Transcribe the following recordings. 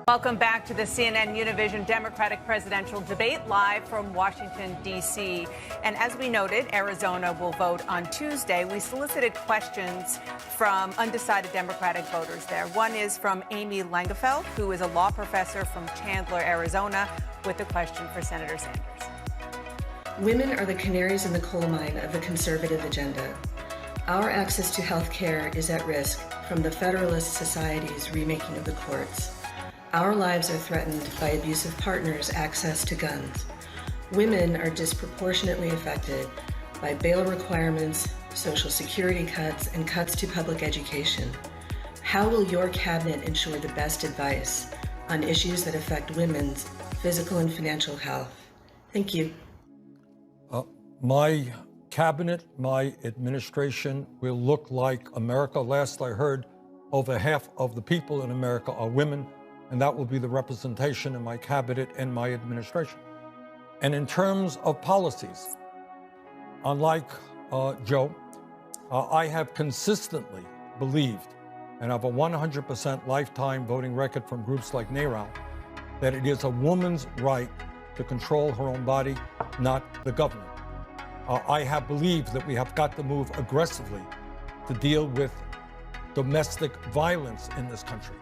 Welcome back to the CNN Univision Democratic presidential debate live from Washington, D.C. And as we noted, Arizona will vote on Tuesday. We solicited questions from undecided Democratic voters there. One is from Amy Langefeld, who is a law professor from Chandler, Arizona, with a question for Senator Sanders. Women are the canaries in the coal mine of the conservative agenda. Our access to health care is at risk from the Federalist Society's remaking of the courts. Our lives are threatened by abusive partners' access to guns. Women are disproportionately affected by bail requirements, Social Security cuts, and cuts to public education. How will your cabinet ensure the best advice on issues that affect women's physical and financial health? Thank you. My cabinet, my administration will look like America. Last I heard, over half of the people in America are women, and that will be the representation in my cabinet and my administration. And in terms of policies, unlike Joe, I have consistently believed, and have a 100% lifetime voting record from groups like NARAL, that it is a woman's right to control her own body, not the government. I have believed that we have got to move aggressively to deal with domestic violence in this country.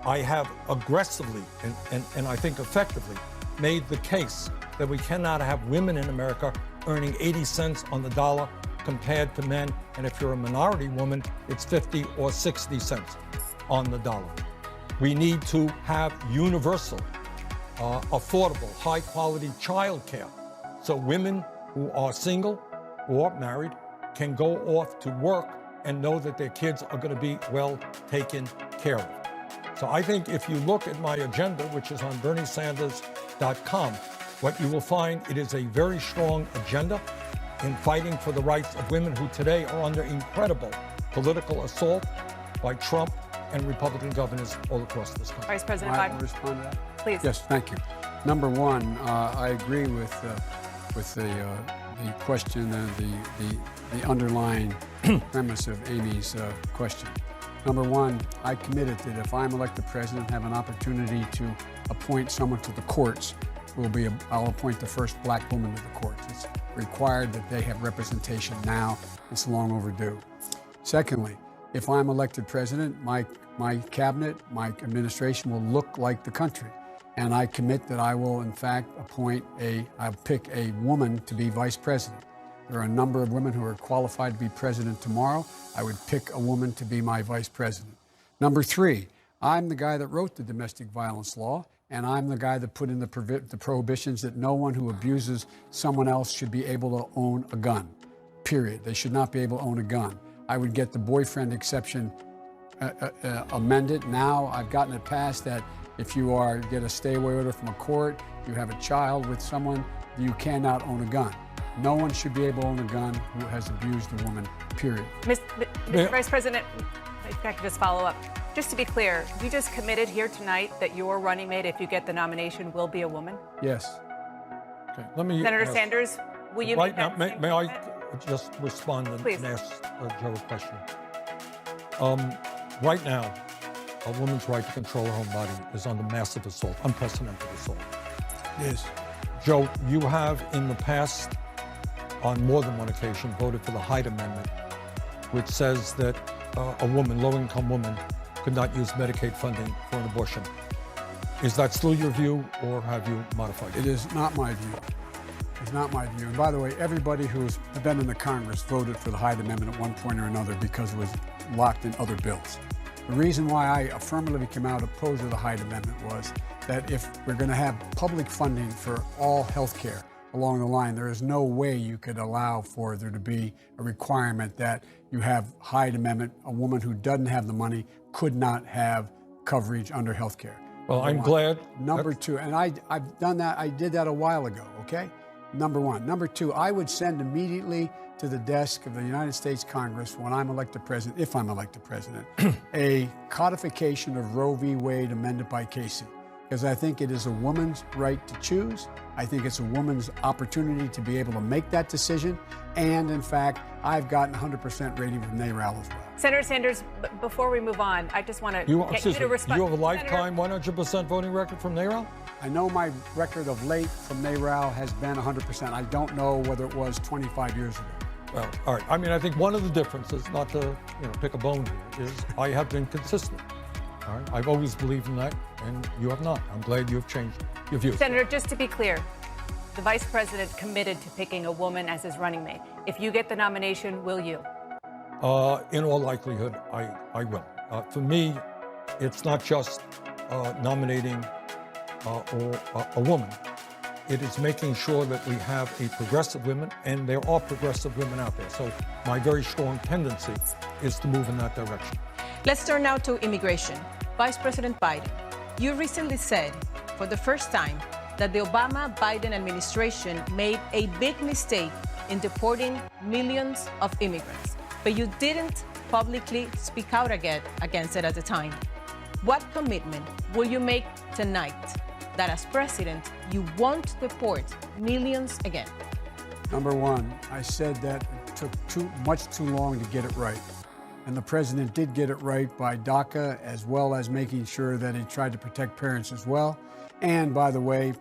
I have aggressively and I think effectively made the case that we cannot have women in America earning 80 cents on the dollar compared to men, and if you're a minority woman, it's 50 or 60 cents on the dollar. We need to have universal, affordable, high-quality child care so women who are single or married can go off to work and know that their kids are going to be well taken care of. So I think if you look at my agenda, which is on BernieSanders.com, what you will find, it is a very strong agenda in fighting for the rights of women who today are under incredible political assault by Trump and Republican governors all across this country. Vice President Biden. I will respond to that? Please. Yes, thank you. Number one, I agree with the question and the underlying premise of Amy's question. Number one, I committed that if I'm elected president and have an opportunity to appoint someone to the courts, I'll appoint the first black woman to the courts. It's required that they have representation now. It's long overdue. Secondly, if I'm elected president, my cabinet, my administration will look like the country. And I commit that I will, in fact, I'll pick a woman to be vice president. There are a number of women who are qualified to be president tomorrow. I would pick a woman to be my vice president. Number three, I'm the guy that wrote the domestic violence law, and I'm the guy that put in the prohibitions that no one who abuses someone else should be able to own a gun, period. They should not be able to own a gun. I would get the boyfriend exception amended. Now I've gotten it passed that if you get a stay-away order from a court, you have a child with someone, you cannot own a gun. No one should be able to own a gun who has abused a woman, period. Mr. Vice President, if I could just follow up. Just to be clear, you just committed here tonight that your running mate, if you get the nomination, will be a woman? Yes. Okay, let me Senator Sanders, will you right make now, that may I just respond and ask Joe a question? Right now, a woman's right to control her own body is under massive assault, unprecedented assault. Yes. Joe, you have in the past, on more than one occasion, voted for the Hyde Amendment, which says that a woman, low-income woman, could not use Medicaid funding for an abortion. Is that still your view, or have you modified it? It is not my view. It's not my view. And by the way, everybody who's been in the Congress voted for the Hyde Amendment at one point or another because it was locked in other bills. The reason why I affirmatively came out opposed to the Hyde Amendment was that if we're going to have public funding for all health care along the line, there is no way you could allow for there to be a requirement that you have Hyde Amendment, a woman who doesn't have the money could not have coverage under health care. Well, I'm glad. Number two, and I've done that, I did that a while ago, okay? Number one. Number two, I would send immediately to the desk of the United States Congress when I'm elected president, if I'm elected president, a codification of Roe v. Wade amended by Casey. because I think it is a woman's right to choose. I think it's a woman's opportunity to be able to make that decision. And in fact, I've gotten 100% rating from NARAL as well. Senator Sanders, before we move on, I just want to get you to respond. You have a lifetime 100% voting record from NARAL? I know my record of late from NARAL has been 100%. I don't know whether it was 25 years ago. Well, all right. I mean, I think one of the differences, not to pick a bone here, is I have been consistent. All right? I've always believed in that, and you have not. I'm glad you have changed your views. Senator, just to be clear, the vice president committed to picking a woman as his running mate. If you get the nomination, will you? In all likelihood, I will. For me, it's not just nominating a woman. It is making sure that we have a progressive women, and there are progressive women out there. So my very strong tendency is to move in that direction. Let's turn now to immigration. Vice President Biden, you recently said for the first time that the Obama-Biden administration made a big mistake in deporting millions of immigrants, but you didn't publicly speak out against it at the time. What commitment will you make tonight that as president, you won't deport millions again? Number one, I said that it took much too long to get it right. And the president did get it right by DACA, as well as making sure that he tried to protect parents as well. And by the way,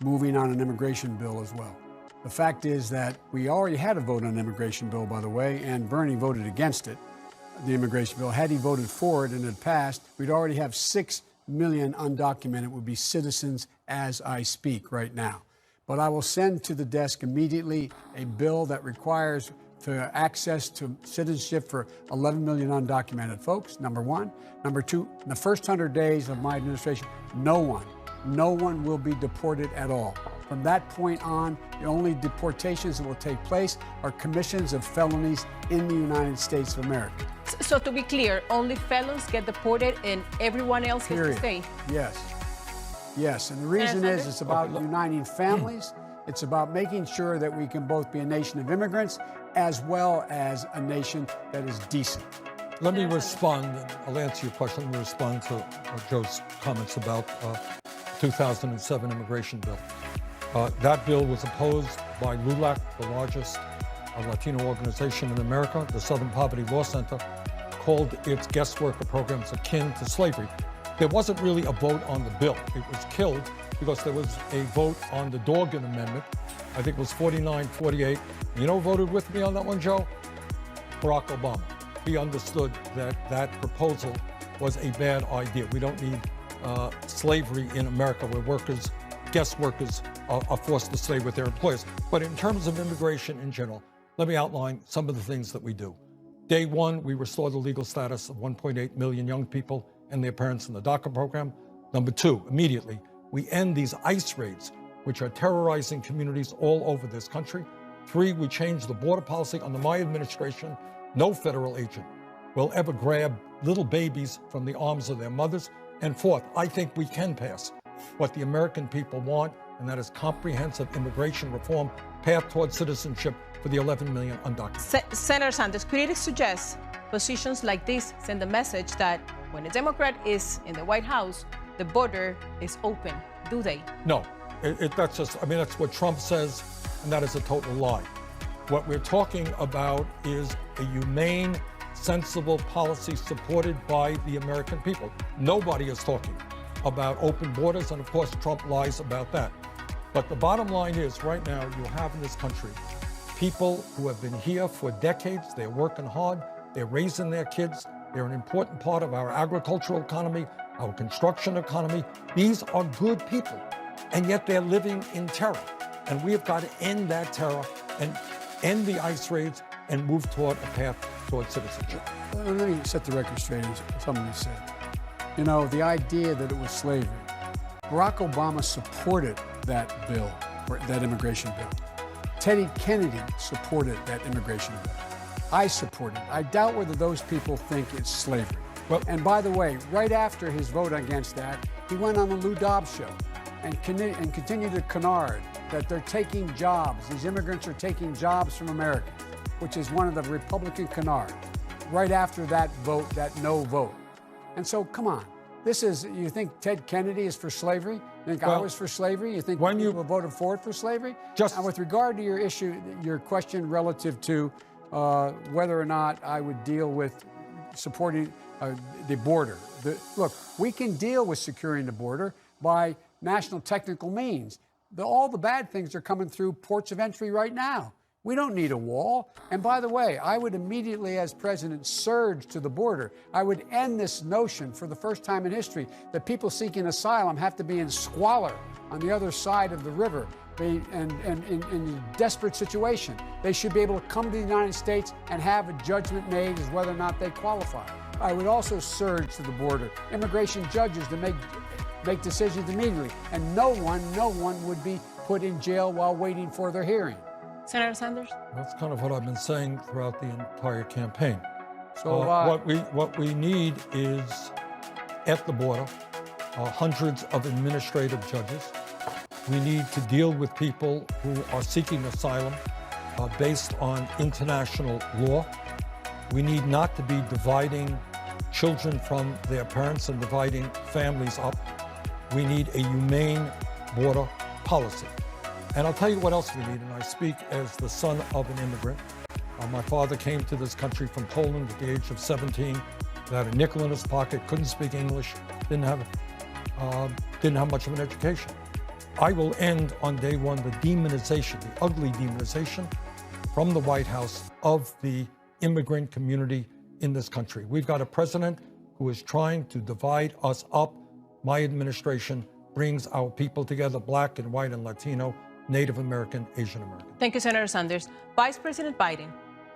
moving on an immigration bill as well. The fact is that we already had a vote on an immigration bill, by the way, and Bernie voted against it, the immigration bill. Had he voted for it and it passed, we'd already have 6 million undocumented would be citizens as I speak right now. But I will send to the desk immediately a bill that requires for access to citizenship for 11 million undocumented folks, number one. Number two, in the first 100 days of my administration, no one will be deported at all. From that point on, the only deportations that will take place are commissions of felonies in the United States of America. So to be clear, only felons get deported and everyone else gets to stay? Yes, and the reason is it's about uniting families. It's about making sure that we can both be a nation of immigrants as well as a nation that is decent. Let me respond. I'll answer your question. Let me respond to Joe's comments about 2007 immigration bill. That bill was opposed by LULAC, the largest Latino organization in America. The Southern Poverty Law Center called its guest worker programs akin to slavery. There wasn't really a vote on the bill. It was killed because there was a vote on the Dorgan Amendment. I think it was 49-48. You know who voted with me on that one, Joe? Barack Obama. He understood that that proposal was a bad idea. We don't need slavery in America where workers, guest workers, are forced to stay with their employers. But in terms of immigration in general, let me outline some of the things that we do. Day one, we restore the legal status of 1.8 million young people and their parents in the DACA program. Number two, immediately, we end these ICE raids, which are terrorizing communities all over this country. Three, we change the border policy under my administration. No federal agent will ever grab little babies from the arms of their mothers. And fourth, I think we can pass what the American people want, and that is comprehensive immigration reform, path towards citizenship for the 11 million undocumented. Senator Sanders, critics suggest positions like this send a message that when a Democrat is in the White House, the border is open. Do they? No, that's what Trump says, and that is a total lie. What we're talking about is a humane, sensible policy supported by the American people. Nobody is talking about open borders, and of course, Trump lies about that. But the bottom line is, right now, you have in this country people who have been here for decades. They're working hard. They're raising their kids. They're an important part of our agricultural economy, our construction economy. These are good people, and yet they're living in terror. And we have got to end that terror and end the ICE raids and move toward a path toward citizenship. Let me set the record straight on something you said. You know, the idea that it was slavery. Barack Obama supported that bill, that immigration bill. Teddy Kennedy supported that immigration bill. I supported it. I doubt whether those people think it's slavery. Well, and by the way, right after his vote against that, he went on the Lou Dobbs show and continued to canard that they're taking jobs. These immigrants are taking jobs from America, which is one of the Republican canards, right after that vote, that no vote. And so, come on, This is, you think Ted Kennedy is for slavery? You think I was for slavery? You think people voted for it for slavery? And with regard to your issue, your question relative to whether or not I would deal with supporting the border. Look, we can deal with securing the border by national technical means. All the bad things are coming through ports of entry right now. We don't need a wall. And by the way, I would immediately, as president, surge to the border. I would end this notion for the first time in history that people seeking asylum have to be in squalor on the other side of the river and in a desperate situation. They should be able to come to the United States and have a judgment made as whether or not they qualify. I would also surge to the border. Immigration judges to make decisions immediately. And no one would be put in jail while waiting for their hearing. Senator Sanders? That's kind of what I've been saying throughout the entire campaign. So what we need is, at the border, hundreds of administrative judges. We need to deal with people who are seeking asylum based on international law. We need not to be dividing children from their parents and dividing families up. We need a humane border policy. And I'll tell you what else we need, and I speak as the son of an immigrant. My father came to this country from Poland at the age of 17, without a nickel in his pocket, couldn't speak English, didn't have much of an education. I will end on day one the demonization, the ugly demonization from the White House of the immigrant community in this country. We've got a president who is trying to divide us up. My administration brings our people together, Black and white and Latino, Native American, Asian American. Thank you, Senator Sanders. Vice President Biden,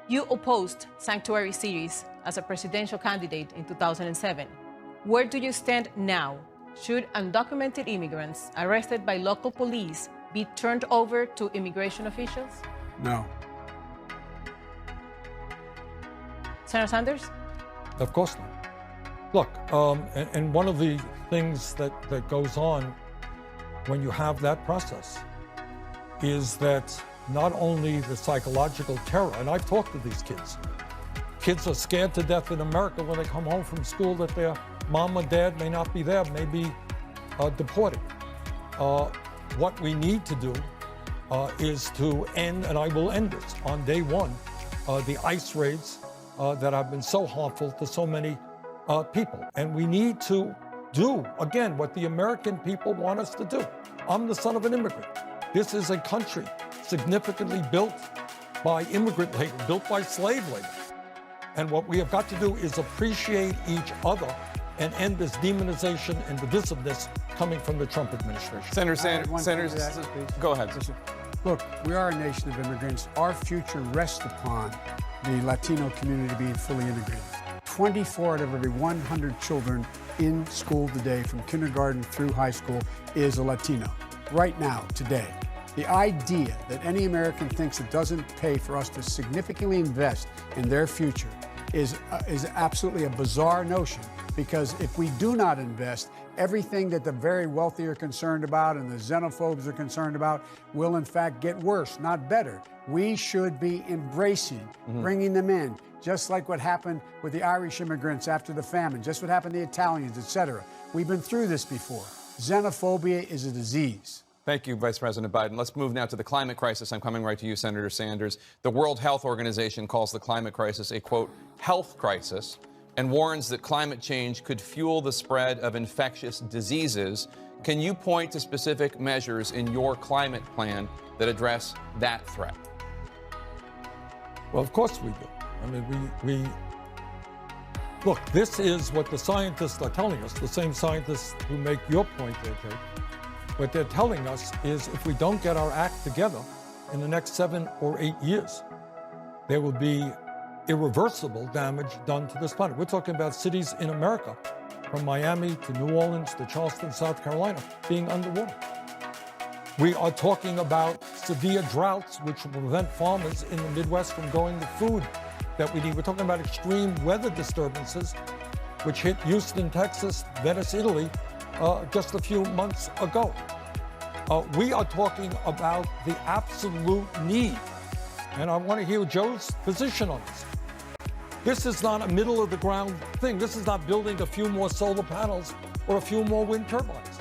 you opposed sanctuary cities as a presidential candidate in 2007. Where do you stand now? Should undocumented immigrants arrested by local police be turned over to immigration officials? No. Senator Sanders? Of course not. Look, and one of the things that goes on when you have that process is that not only the psychological terror, and I've talked to these kids. Kids are scared to death in America when they come home from school that their mom or dad may not be there, may be deported. What we need to do is to end, and I will end this on day one, the ICE raids that have been so harmful to so many people. And we need to do, again, what the American people want us to do. I'm the son of an immigrant. This is a country significantly built by immigrant labor, built by slave labor. And what we have got to do is appreciate each other and end this demonization and divisiveness coming from the Trump administration. Senator Sanders, go ahead. Look, we are a nation of immigrants. Our future rests upon the Latino community being fully integrated. 24 out of every 100 children in school today, from kindergarten through high school, is a Latino. Right now, today. The idea that any American thinks it doesn't pay for us to significantly invest in their future is absolutely a bizarre notion, because if we do not invest, everything that the very wealthy are concerned about and the xenophobes are concerned about will in fact get worse, not better. We should be embracing, bringing them in, just like what happened with the Irish immigrants after the famine, just what happened to the Italians, etc. We've been through this before. Xenophobia is a disease. Thank you, Vice President Biden. Let's move now to the climate crisis. I'm coming right to you, Senator Sanders. The World Health Organization calls the climate crisis a, quote, health crisis, and warns that climate change could fuel the spread of infectious diseases. Can you point to specific measures in your climate plan that address that threat? Well, of course we do. I mean, look, this is what the scientists are telling us, the same scientists who make your point there, Jake. What they're telling us is if we don't get our act together in the next 7 or 8 years, there will be irreversible damage done to this planet. We're talking about cities in America, from Miami to New Orleans to Charleston, South Carolina, being underwater. We are talking about severe droughts, which will prevent farmers in the Midwest from growing the food that we need. We're talking about extreme weather disturbances, which hit Houston, Texas, Venice, Italy, just a few months ago. We are talking about the absolute need, and I want to hear Joe's position on this. This is not a middle-of-the-ground thing. This is not building a few more solar panels or a few more wind turbines.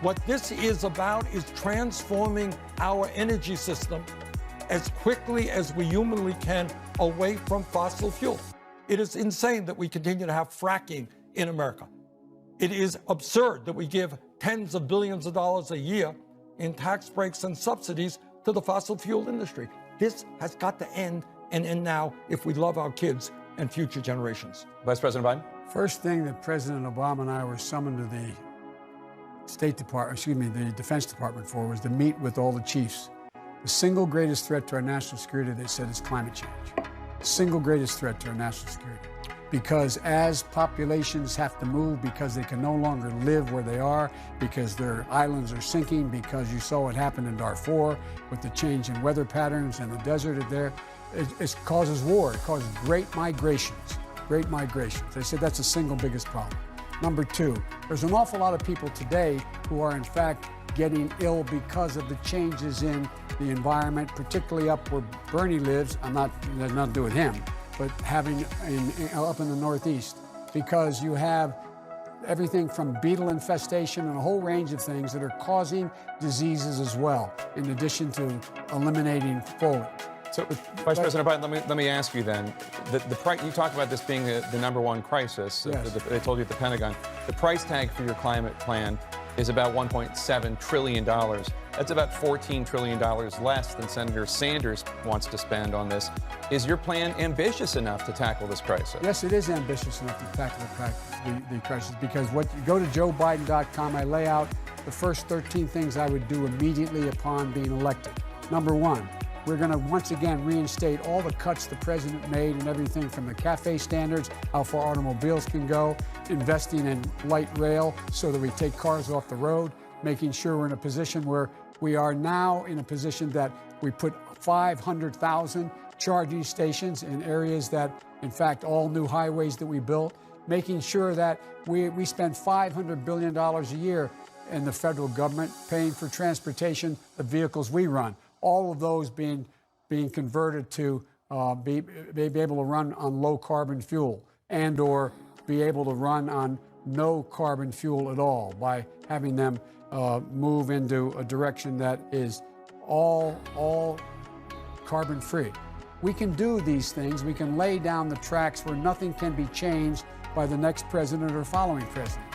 What this is about is transforming our energy system as quickly as we humanly can away from fossil fuel. It is insane that we continue to have fracking in America. It is absurd that we give tens of billions of dollars a year in tax breaks and subsidies to the fossil fuel industry. This has got to end, and end now if we love our kids and future generations. Vice President Biden? First thing that President Obama and I were summoned to the the Defense Department for was to meet with all the chiefs. The single greatest threat to our national security, they said, is climate change. Single greatest threat to our national security. Because as populations have to move, because they can no longer live where they are, because their islands are sinking, because you saw what happened in Darfur with the change in weather patterns and the desert there, it causes war, it causes great migrations. They said that's the single biggest problem. Number two, there's an awful lot of people today who are in fact getting ill because of the changes in the environment, particularly up where Bernie lives. There's nothing to do with him, but up in the Northeast, because you have everything from beetle infestation and a whole range of things that are causing diseases as well, in addition to eliminating foliage. So, Vice President Biden, let me ask you then. You talk about this being the number one crisis. Yes. They told you at the Pentagon. The price tag for your climate plan is about $1.7 trillion. That's about $14 trillion less than Senator Sanders wants to spend on this. Is your plan ambitious enough to tackle this crisis? Yes, it is ambitious enough to tackle the crisis, because go to joebiden.com, I lay out the first 13 things I would do immediately upon being elected. Number one, we're going to once again reinstate all the cuts the president made and everything from the CAFE standards, how far automobiles can go, investing in light rail so that we take cars off the road, making sure we're in a position where we are now in a position that we put 500,000 charging stations in areas that, in fact, all new highways that we built, making sure that we spend $500 billion a year in the federal government paying for transportation, the vehicles we run. All of those being converted to be able to run on low carbon fuel and or be able to run on no carbon fuel at all by having them move into a direction that is all carbon free. We can do these things. We can lay down the tracks where nothing can be changed by the next president or following president,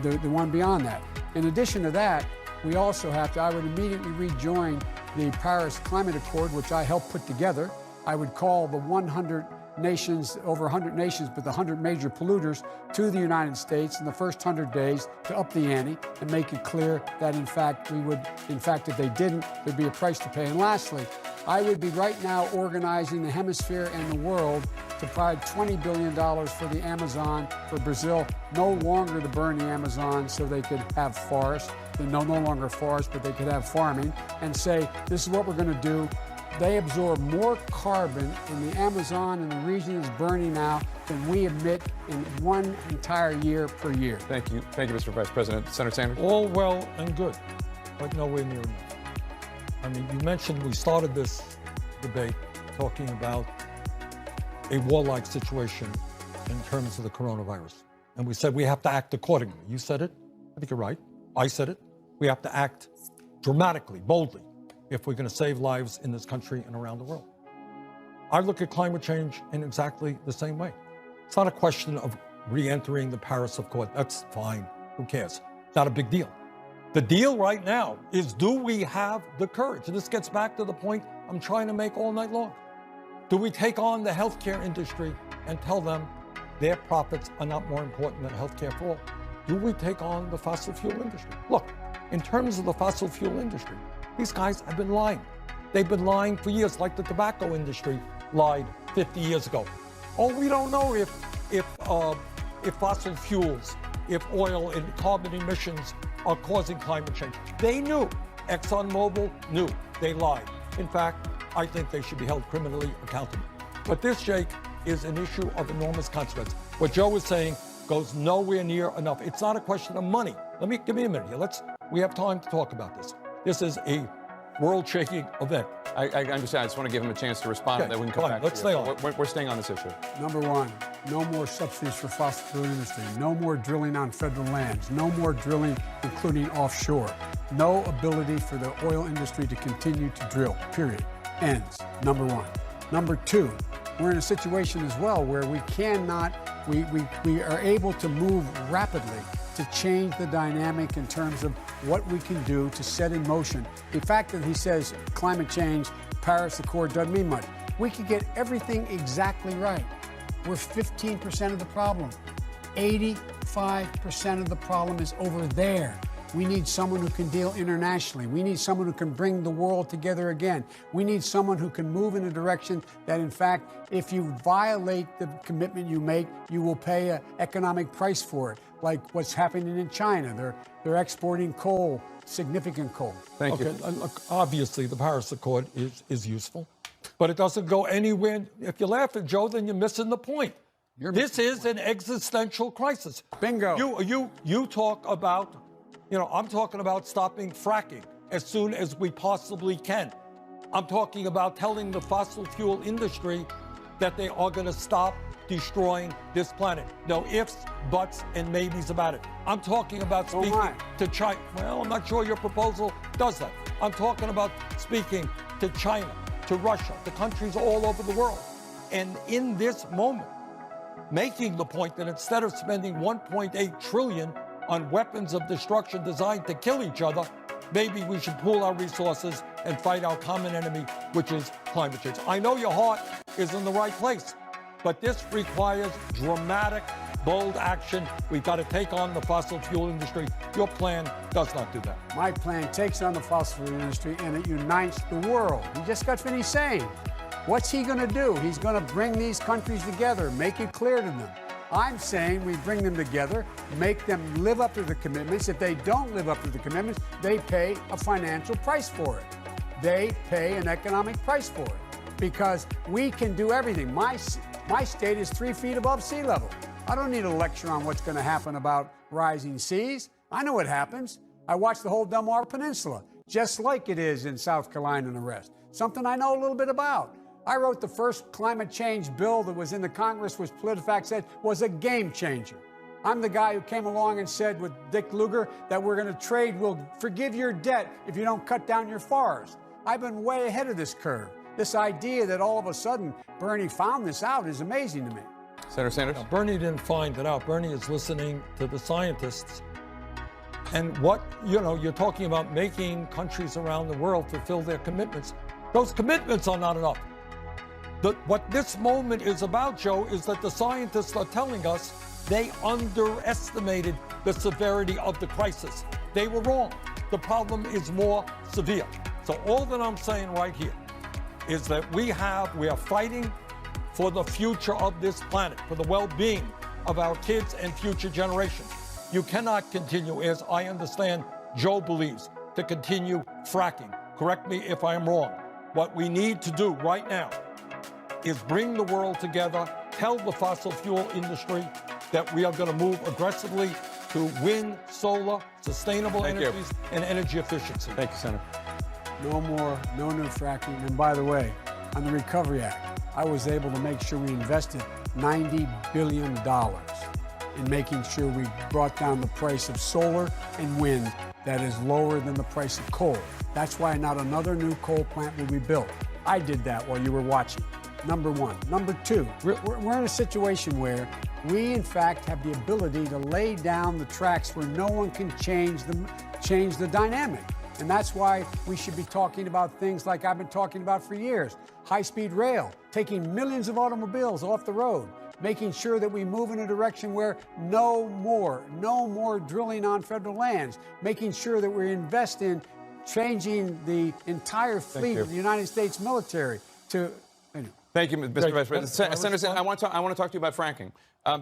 the one beyond that. In addition to that, we also have to, I would immediately rejoin the Paris Climate Accord, which I helped put together. I would call the 100 nations, over 100 nations, but the 100 major polluters to the United States in the first 100 days to up the ante and make it clear that, in fact, if they didn't, there'd be a price to pay. And lastly, I would be right now organizing the hemisphere and the world to provide $20 billion for the Amazon, for Brazil, no longer to burn the Amazon so they could have forests. No longer forest, but they could have farming, and say, this is what we're going to do. They absorb more carbon in the Amazon and the region that's burning now than we emit in one entire year per year. Thank you, Mr. Vice President. Senator Sanders? All well and good, but nowhere near enough. I mean, you mentioned we started this debate talking about a warlike situation in terms of the coronavirus. And we said we have to act accordingly. You said it. I think you're right. I said it. We have to act dramatically, boldly, if we're going to save lives in this country and around the world. I look at climate change in exactly the same way. It's not a question of re-entering the Paris Accord. That's fine. Who cares? It's not a big deal. The deal right now is, do we have the courage? And this gets back to the point I'm trying to make all night long. Do we take on the healthcare industry and tell them their profits are not more important than healthcare for all? Do we take on the fossil fuel industry? Look, in terms of the fossil fuel industry, these guys have been lying. They've been lying for years, like the tobacco industry lied 50 years ago. Oh, we don't know if fossil fuels, if oil and carbon emissions are causing climate change. They knew. ExxonMobil knew. They lied. In fact, I think they should be held criminally accountable. But this, Jake, is an issue of enormous consequence. What Joe is saying goes nowhere near enough. It's not a question of money. Give me a minute here. We have time to talk about this. This is a world-shaking event. I understand. I just want to give him a chance to respond, and then we can come fine. back Let's to you. stay on. We're staying on this issue. Number one, no more subsidies for fossil fuel industry. No more drilling on federal lands. No more drilling, including offshore. No ability for the oil industry to continue to drill, period. Ends. Number one. Number two, we're in a situation as well where we cannot, we are able to move rapidly to change the dynamic in terms of what we can do to set in motion. The fact that he says climate change, Paris Accord doesn't mean much. We could get everything exactly right. We're 15% of the problem. 85% of the problem is over there. We need someone who can deal internationally. We need someone who can bring the world together again. We need someone who can move in a direction that, in fact, if you violate the commitment you make, you will pay an economic price for it, like what's happening in China. They're exporting coal, significant coal. Thank you. Look, obviously, the Paris Accord is useful, but it doesn't go anywhere. If you're laughing, Joe, then you're missing the point. This is an existential crisis. Bingo. You talk about, I'm talking about stopping fracking as soon as we possibly can. I'm talking about telling the fossil fuel industry that they are going to stop destroying this planet. No ifs, buts, and maybes about it. I'm talking about speaking to China. Well, I'm not sure your proposal does that. I'm talking about speaking to China, to Russia, to countries all over the world. And in this moment, making the point that instead of spending $1.8 trillion on weapons of destruction designed to kill each other, maybe we should pool our resources and fight our common enemy, which is climate change. I know your heart is in the right place, but this requires dramatic, bold action. We've got to take on the fossil fuel industry. Your plan does not do that. My plan takes on the fossil fuel industry and it unites the world. He just got finished saying, what's he going to do? He's going to bring these countries together, make it clear to them. I'm saying we bring them together, make them live up to the commitments. If they don't live up to the commitments, they pay a financial price for it. They pay an economic price for it because we can do everything. My state is 3 feet above sea level. I don't need a lecture on what's going to happen about rising seas. I know what happens. I watched the whole Delmarva Peninsula, just like it is in South Carolina and the rest. Something I know a little bit about. I wrote the first climate change bill that was in the Congress, which PolitiFact said was a game changer. I'm the guy who came along and said with Dick Lugar that we're going to trade, we'll forgive your debt if you don't cut down your forest. I've been way ahead of this curve. This idea that all of a sudden Bernie found this out is amazing to me. Senator Sanders? Now, Bernie didn't find it out. Bernie is listening to the scientists. And what, you're talking about making countries around the world fulfill their commitments. Those commitments are not enough. What this moment is about, Joe, is that the scientists are telling us they underestimated the severity of the crisis. They were wrong. The problem is more severe. So all that I'm saying right here is that we are fighting for the future of this planet, for the well-being of our kids and future generations. You cannot continue, as I understand Joe believes, to continue fracking. Correct me if I am wrong. What we need to do right now is bring the world together, tell the fossil fuel industry that we are going to move aggressively to wind, solar, sustainable energies, and energy efficiency. Thank you, Senator. No new fracking. And by the way, on the Recovery Act, I was able to make sure we invested $90 billion in making sure we brought down the price of solar and wind that is lower than the price of coal. That's why not another new coal plant will be built. I did that while you were watching. Number one. Number two, we're in a situation where we, in fact, have the ability to lay down the tracks where no one can change the dynamic. And that's why we should be talking about things like I've been talking about for years. High-speed rail, taking millions of automobiles off the road, making sure that we move in a direction where no more drilling on federal lands, making sure that we invest in changing the entire fleet of the United States military to... Thank you, Mr. Vice President. Senator, I want to talk to you about fracking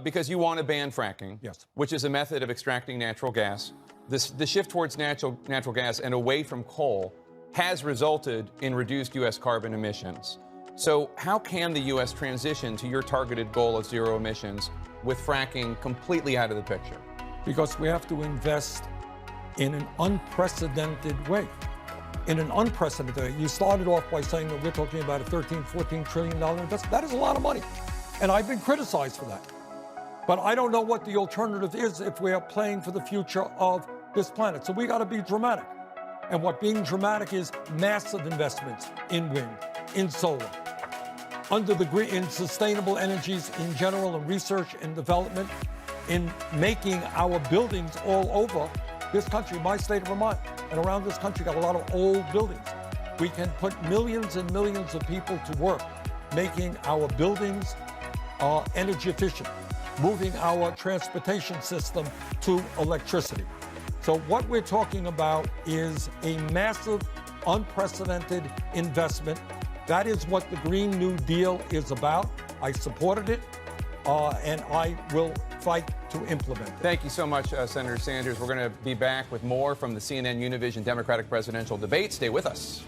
because you want to ban fracking, yes, which is a method of extracting natural gas. The shift towards natural gas and away from coal has resulted in reduced U.S. carbon emissions. So how can the U.S. transition to your targeted goal of zero emissions with fracking completely out of the picture? Because we have to invest in an unprecedented way in an unprecedented way. You started off by saying that we're talking about a $13, $14 trillion investment. That is a lot of money. And I've been criticized for that. But I don't know what the alternative is if we are playing for the future of this planet. So we got to be dramatic. And what being dramatic is massive investments in wind, in solar, in sustainable energies in general, and research and development, in making our buildings all over this country. My state of Vermont and around this country got a lot of old buildings. We can put millions and millions of people to work making our buildings energy efficient, moving our transportation system to electricity. So what we're talking about is a massive, unprecedented investment. That is what the Green New Deal is about. I supported it, and I will fight to implement it. Thank you so much, Senator Sanders. We're going to be back with more from the CNN Univision Democratic presidential debate. Stay with us.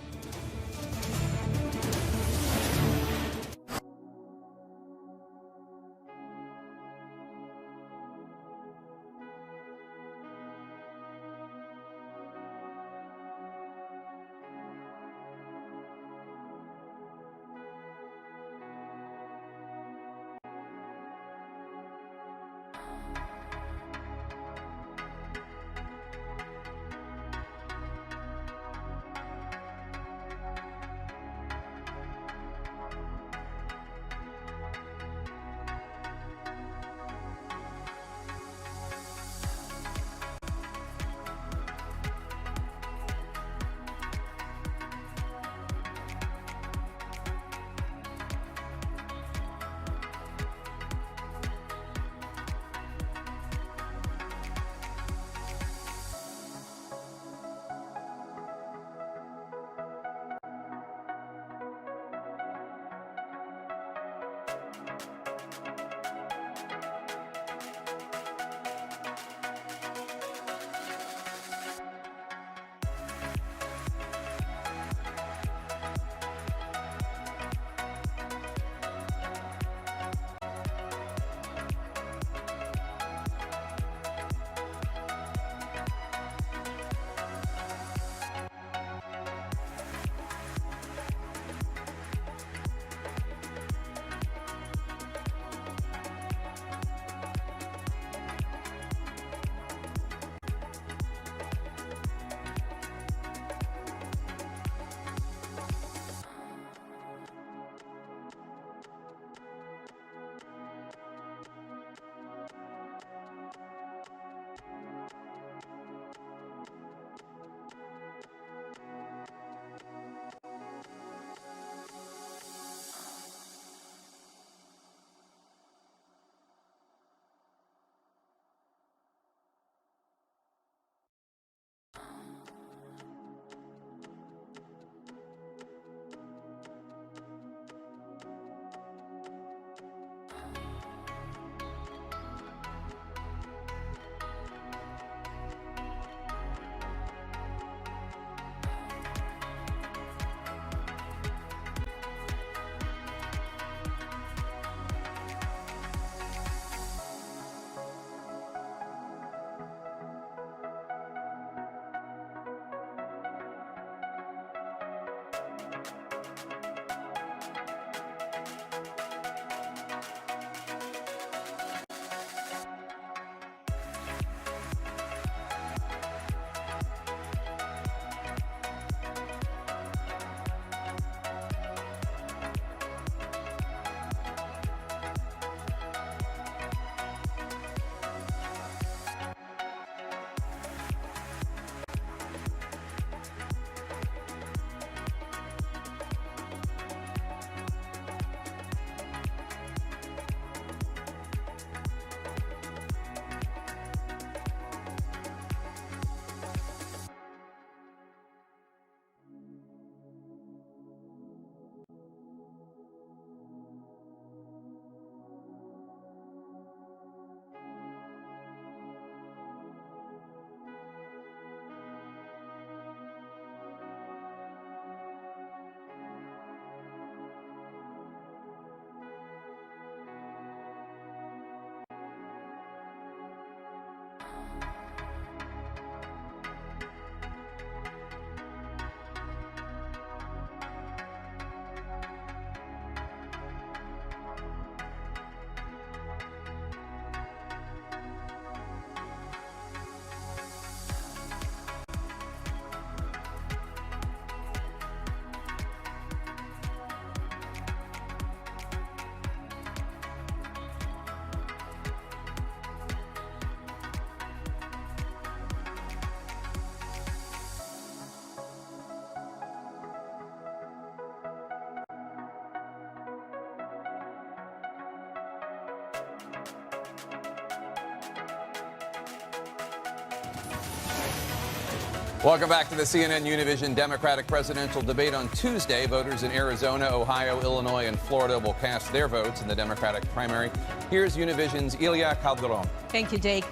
Welcome back to the CNN Univision Democratic presidential debate on Tuesday. Voters in Arizona, Ohio, Illinois, and Florida will cast their votes in the Democratic primary. Here's Univision's Ilia Calderon. Thank you, Jake.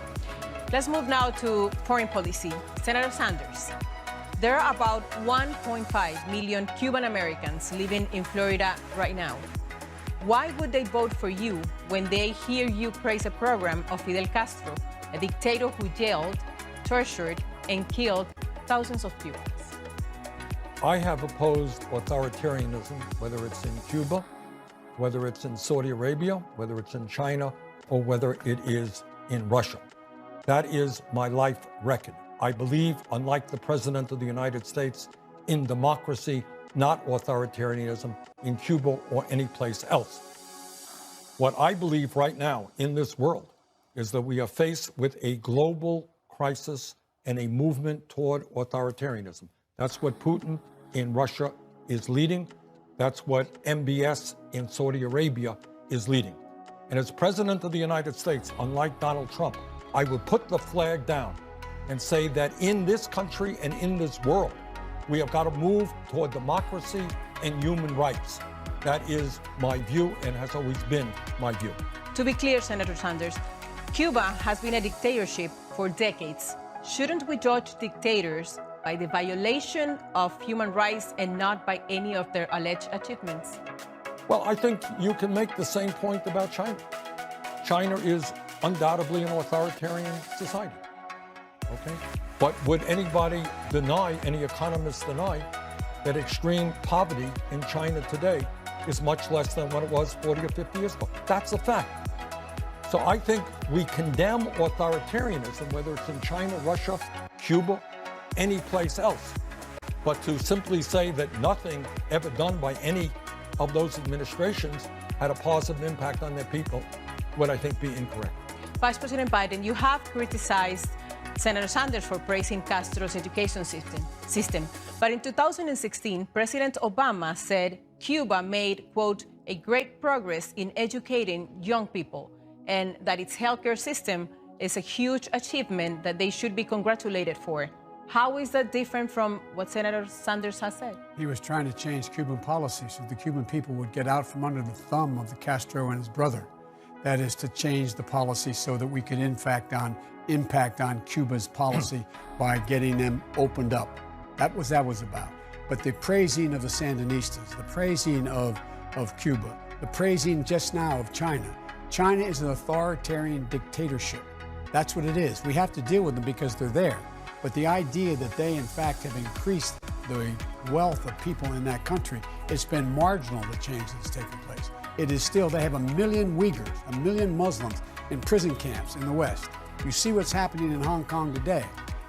Let's move now to foreign policy. Senator Sanders, there are about 1.5 million Cuban Americans living in Florida right now. Why would they vote for you when they hear you praise a program of Fidel Castro, a dictator who jailed, tortured, and killed thousands of Cubans? I have opposed authoritarianism, whether it's in Cuba, whether it's in Saudi Arabia, whether it's in China, or whether it is in Russia. That is my life record. I believe, unlike the President of the United States, in democracy, not authoritarianism in Cuba or any place else. What I believe right now in this world is that we are faced with a global crisis and a movement toward authoritarianism. That's what Putin in Russia is leading. That's what MBS in Saudi Arabia is leading. And as President of the United States, unlike Donald Trump, I will put the flag down and say that in this country and in this world, we have got to move toward democracy and human rights. That is my view and has always been my view. To be clear, Senator Sanders, Cuba has been a dictatorship for decades. Shouldn't we judge dictators by the violation of human rights and not by any of their alleged achievements? Well, I think you can make the same point about China. China is undoubtedly an authoritarian society, okay? But would anybody deny, any economists deny, that extreme poverty in China today is much less than what it was 40 or 50 years ago? That's a fact. So I think we condemn authoritarianism, whether it's in China, Russia, Cuba, any place else. But to simply say that nothing ever done by any of those administrations had a positive impact on their people would, I think, be incorrect. Vice President Biden, you have criticized Senator Sanders for praising Castro's education system. But in 2016, President Obama said Cuba made, quote, a great progress in educating young people, and that its healthcare system is a huge achievement that they should be congratulated for. How is that different from what Senator Sanders has said? He was trying to change Cuban policy so the Cuban people would get out from under the thumb of the Castro and his brother. That is to change the policy so that we could impact on Cuba's policy by getting them opened up. That was about. But the praising of the Sandinistas, the praising of Cuba, the praising just now of China. China is an authoritarian dictatorship. That's what it is. We have to deal with them because they're there. But the idea that they, in fact, have increased the wealth of people in that country, it's been marginal, the change that's taken place. It is still, they have 1 million Uyghurs, 1 million Muslims in prison camps in the West. You see what's happening in Hong Kong today.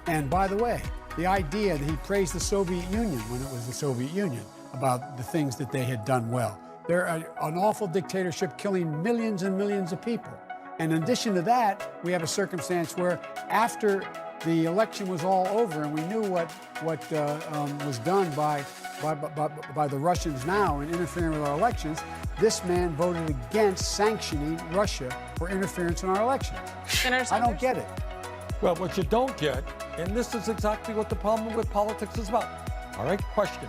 And by the way, the idea that he praised the Soviet Union when it was the Soviet Union about the things that they had done well. They're an awful dictatorship killing millions and millions of people. And in addition to that, we have a circumstance where after the election was all over and we knew what was done by the Russians now in interfering with our elections, this man voted against sanctioning Russia for interference in our elections. I don't get it. Well, what you don't get, and this is exactly what the problem with politics is about. All right, question.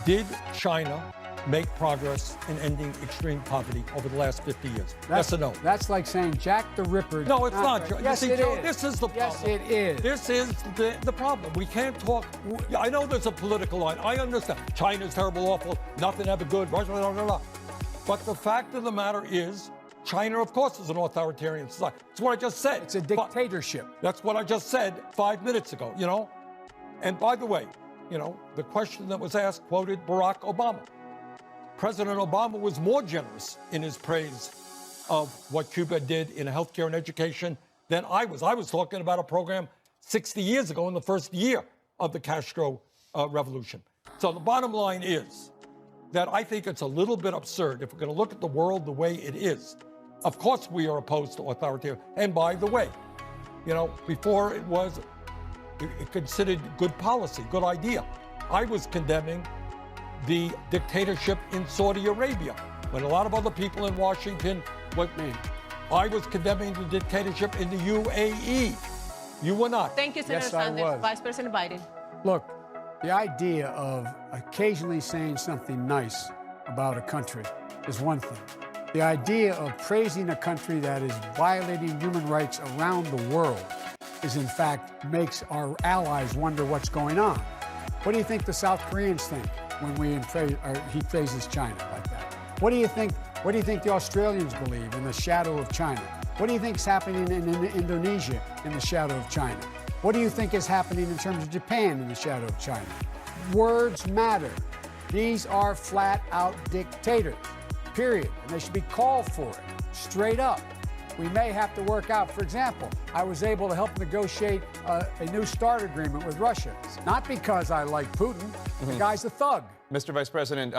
Did China make progress in ending extreme poverty over the last 50 years? Yes or no? That's like saying Jack the Ripper. No, it's not. Yes, it is. This is the problem. Yes, it is. This is the problem. We can't talk. I know there's a political line. I understand. China's terrible, awful, nothing ever good. Russia, blah, blah, blah. But the fact of the matter is, China, of course, is an authoritarian society. That's what I just said. It's a dictatorship. That's what I just said 5 minutes ago, you know? And by the way, you know, the question that was asked quoted Barack Obama. President Obama was more generous in his praise of what Cuba did in healthcare and education than I was. I was talking about a program 60 years ago in the first year of the Castro revolution. So the bottom line is that I think it's a little bit absurd if we're going to look at the world the way it is. Of course, we are opposed to authoritarian. And by the way, you know, before it was considered good policy, good idea. I was condemning the dictatorship in Saudi Arabia when a lot of other people in Washington What name? I was condemning the dictatorship in the UAE. You were not. Thank you, Senator Yes, I Sanders. was. Vice President Biden. Look, the idea of occasionally saying something nice about a country is one thing. The idea of praising a country that is violating human rights around the world is, in fact, makes our allies wonder what's going on. What do you think the South Koreans think when he praises China like that? What do you think the Australians believe in the shadow of China? What do you think is happening in Indonesia in the shadow of China? What do you think is happening in terms of Japan in the shadow of China? Words matter. These are flat-out dictators, period. And they should be called for it, straight up. We may have to work out, for example, I was able to help negotiate a new START agreement with Russia. Not because I like Putin. The guy's a thug. Mr. Vice President,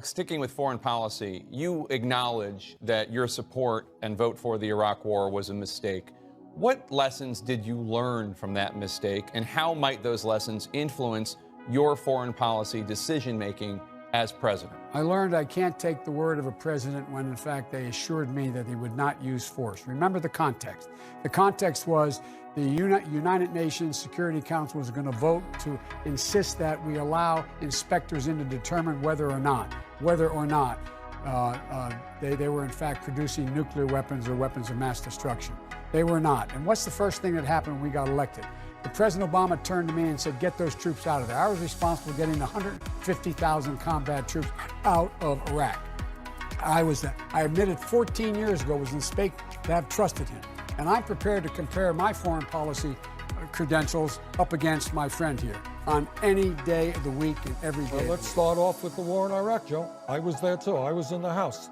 sticking with foreign policy, you acknowledge that your support and vote for the Iraq War was a mistake. What lessons did you learn from that mistake, and how might those lessons influence your foreign policy decision-making as president? I learned I can't take the word of a president when, in fact, they assured me that he would not use force. Remember the context. The context was the United Nations Security Council was going to vote to insist that we allow inspectors in to determine whether or not they were, in fact, producing nuclear weapons or weapons of mass destruction. They were not. And what's the first thing that happened when we got elected? President Obama turned to me and said, get those troops out of there. I was responsible for getting 150,000 combat troops out of Iraq. I admitted 14 years ago was a mistake to have trusted him. And I'm prepared to compare my foreign policy credentials up against my friend here on any day of the week and every day. Well, let's start off with the war in Iraq, Joe. I was there too. I was in the House.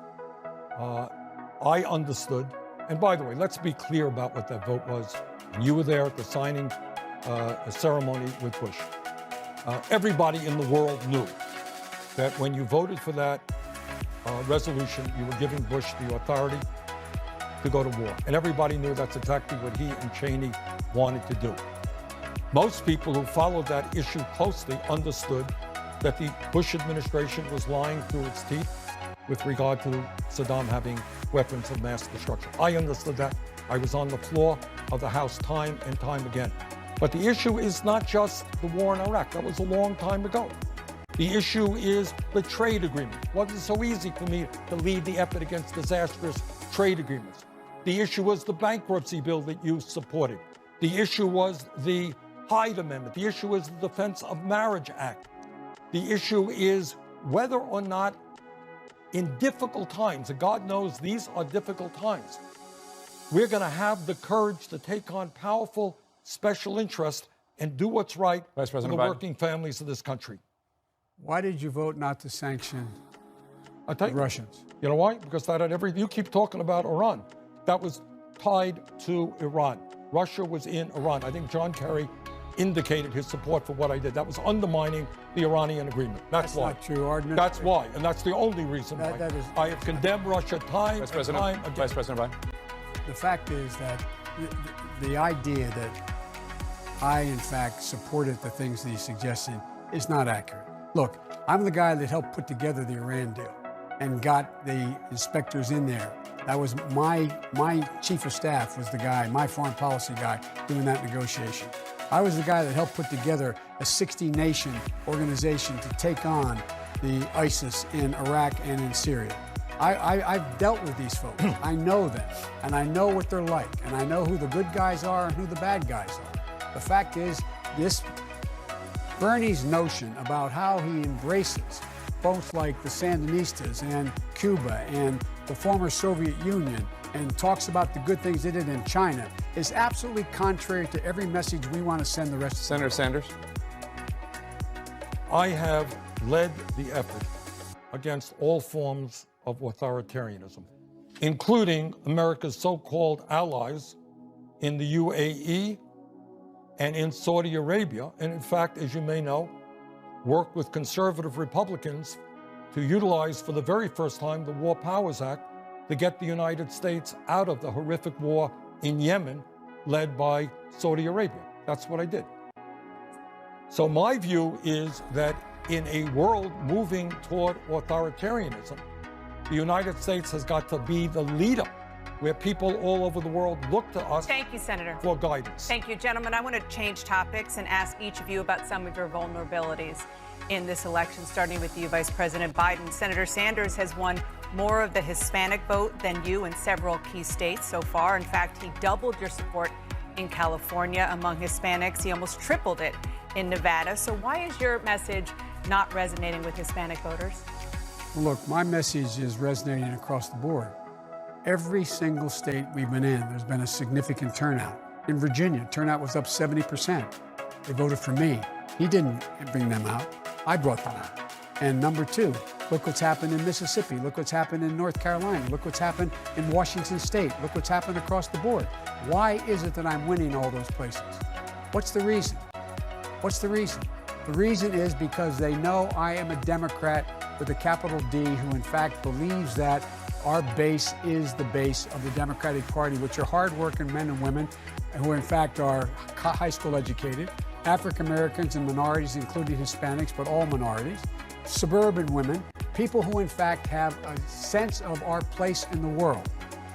I understood. And by the way, let's be clear about what that vote was. And you were there at the signing ceremony with Bush. Everybody in the world knew that when you voted for that resolution, you were giving Bush the authority to go to war. And everybody knew that's exactly what he and Cheney wanted to do. Most people who followed that issue closely understood that the Bush administration was lying through its teeth with regard to Saddam having weapons of mass destruction. I understood that. I was on the floor of the House time and time again. But the issue is not just the war in Iraq. That was a long time ago. The issue is the trade agreement. It wasn't so easy for me to lead the effort against disastrous trade agreements. The issue was the bankruptcy bill that you supported. The issue was the Hyde Amendment. The issue is the Defense of Marriage Act. The issue is whether or not in difficult times, and God knows these are difficult times, we're going to have the courage to take on powerful special interest and do what's right for the working families of this country. Why did you vote not to sanction the Russians? You know why? Because that had everything. You keep talking about Iran. That was tied to Iran. Russia was in Iran. I think John Kerry indicated his support for what I did. That was undermining the Iranian agreement. That's why. Not true. That's why. And that's the only reason why. I have condemned Russia time and time again. Vice President Biden. The fact is that the idea that I, in fact, supported the things that he's suggesting is not accurate. Look, I'm the guy that helped put together the Iran deal and got the inspectors in there. That was my chief of staff was the guy, my foreign policy guy, doing that negotiation. I was the guy that helped put together a 60-nation organization to take on the ISIS in Iraq and in Syria. I've dealt with these folks. I know them, and I know what they're like, and I know who the good guys are and who the bad guys are. The fact is, Bernie's notion about how he embraces folks like the Sandinistas and Cuba and the former Soviet Union and talks about the good things they did in China is absolutely contrary to every message we want to send the rest of the Senator world. Sanders? I have led the effort against all forms of authoritarianism, including America's so-called allies in the UAE and in Saudi Arabia. And in fact, as you may know, worked with conservative Republicans to utilize for the very first time the War Powers Act to get the United States out of the horrific war in Yemen led by Saudi Arabia. That's what I did. So my view is that in a world moving toward authoritarianism, the United States has got to be the leader where people all over the world look to us Thank you, Senator. for guidance. Thank you, gentlemen. I want to change topics and ask each of you about some of your vulnerabilities in this election, starting with you, Vice President Biden. Senator Sanders has won more of the Hispanic vote than you in several key states so far. In fact, he doubled your support in California among Hispanics. He almost tripled it in Nevada. So why is your message not resonating with Hispanic voters? Well, look, my message is resonating across the board. Every single state we've been in, there's been a significant turnout. In Virginia, turnout was up 70%. They voted for me. He didn't bring them out. I brought them out. And number two, look what's happened in Mississippi. Look what's happened in North Carolina. Look what's happened in Washington State. Look what's happened across the board. Why is it that I'm winning all those places? What's the reason? What's the reason? The reason is because they know I am a Democrat with a capital D who in fact believes that our base is the base of the Democratic Party, which are hardworking men and women who in fact are high school educated, African Americans and minorities, including Hispanics, but all minorities, suburban women, people who in fact have a sense of our place in the world.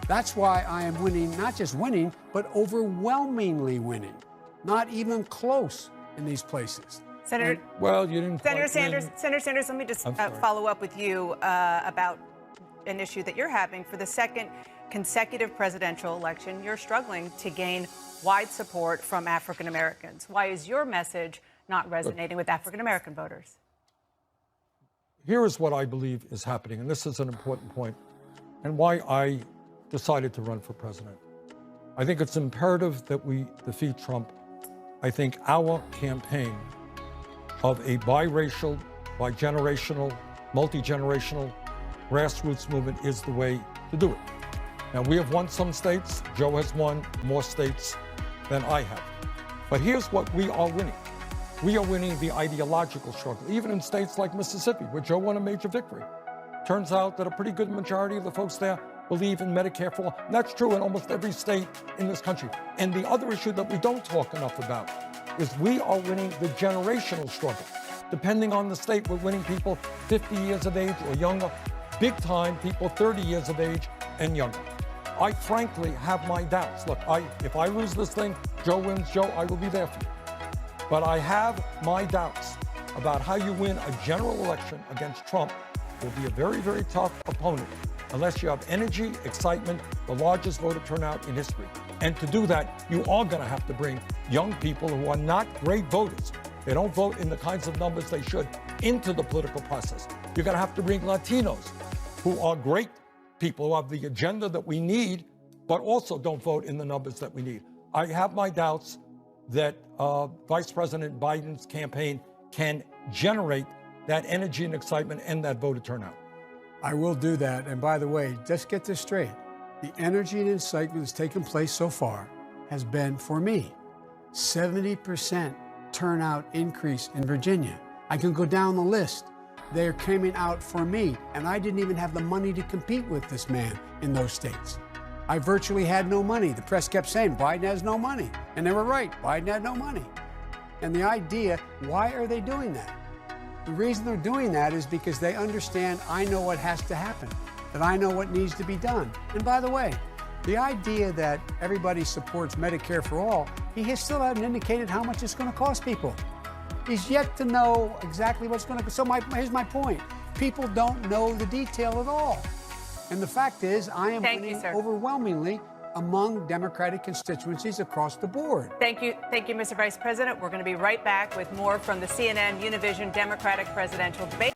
That's why I am winning, not just winning, but overwhelmingly winning. Not even close in these places. Senator, Well, you didn't Senator quite Sanders, win. Senator Sanders, let me just follow up with you about an issue that you're having. For the second consecutive presidential election, you're struggling to gain wide support from African Americans. Why is your message not resonating with African American voters? Here is what I believe is happening, and this is an important point, and why I decided to run for president. I think it's imperative that we defeat Trump. I think our campaign of a biracial, bigenerational, multi-generational grassroots movement is the way to do it. Now, we have won some states. Joe has won more states than I have. But here's what we are winning. We are winning the ideological struggle, even in states like Mississippi, where Joe won a major victory. Turns out that a pretty good majority of the folks there believe in Medicare for all. And that's true in almost every state in this country. And the other issue that we don't talk enough about is we are winning the generational struggle. Depending on the state, we're winning people 50 years of age or younger, big time people 30 years of age and younger. I frankly have my doubts. Look, if I lose this thing, Joe wins, Joe, I will be there for you. But I have my doubts about how you win a general election against Trump. Will be a very, very tough opponent unless you have energy, excitement, the largest voter turnout in history. And to do that, you are going to have to bring young people who are not great voters. They don't vote in the kinds of numbers they should into the political process. You're going to have to bring Latinos who are great people who have the agenda that we need, but also don't vote in the numbers that we need. I have my doubts that Vice President Biden's campaign can generate that energy and excitement and that voter turnout. I will do that. And by the way, just get this straight. The energy and excitement that's taken place so far has been for me. 70% turnout increase in Virginia. I can go down the list. They're coming out for me. And I didn't even have the money to compete with this man in those states. I virtually had no money. The press kept saying Biden has no money. And they were right. Biden had no money. And the idea, why are they doing that? The reason they're doing that is because they understand I know what has to happen, that I know what needs to be done. And by the way, the idea that everybody supports Medicare for all, he still hasn't indicated how much it's going to cost people. He's yet to know exactly what's going to. So here's my point. People don't know the detail at all. And the fact is, I am winning overwhelmingly among Democratic constituencies across the board. Thank you, Mr. Vice President. We're going to be right back with more from the CNN Univision Democratic presidential debate.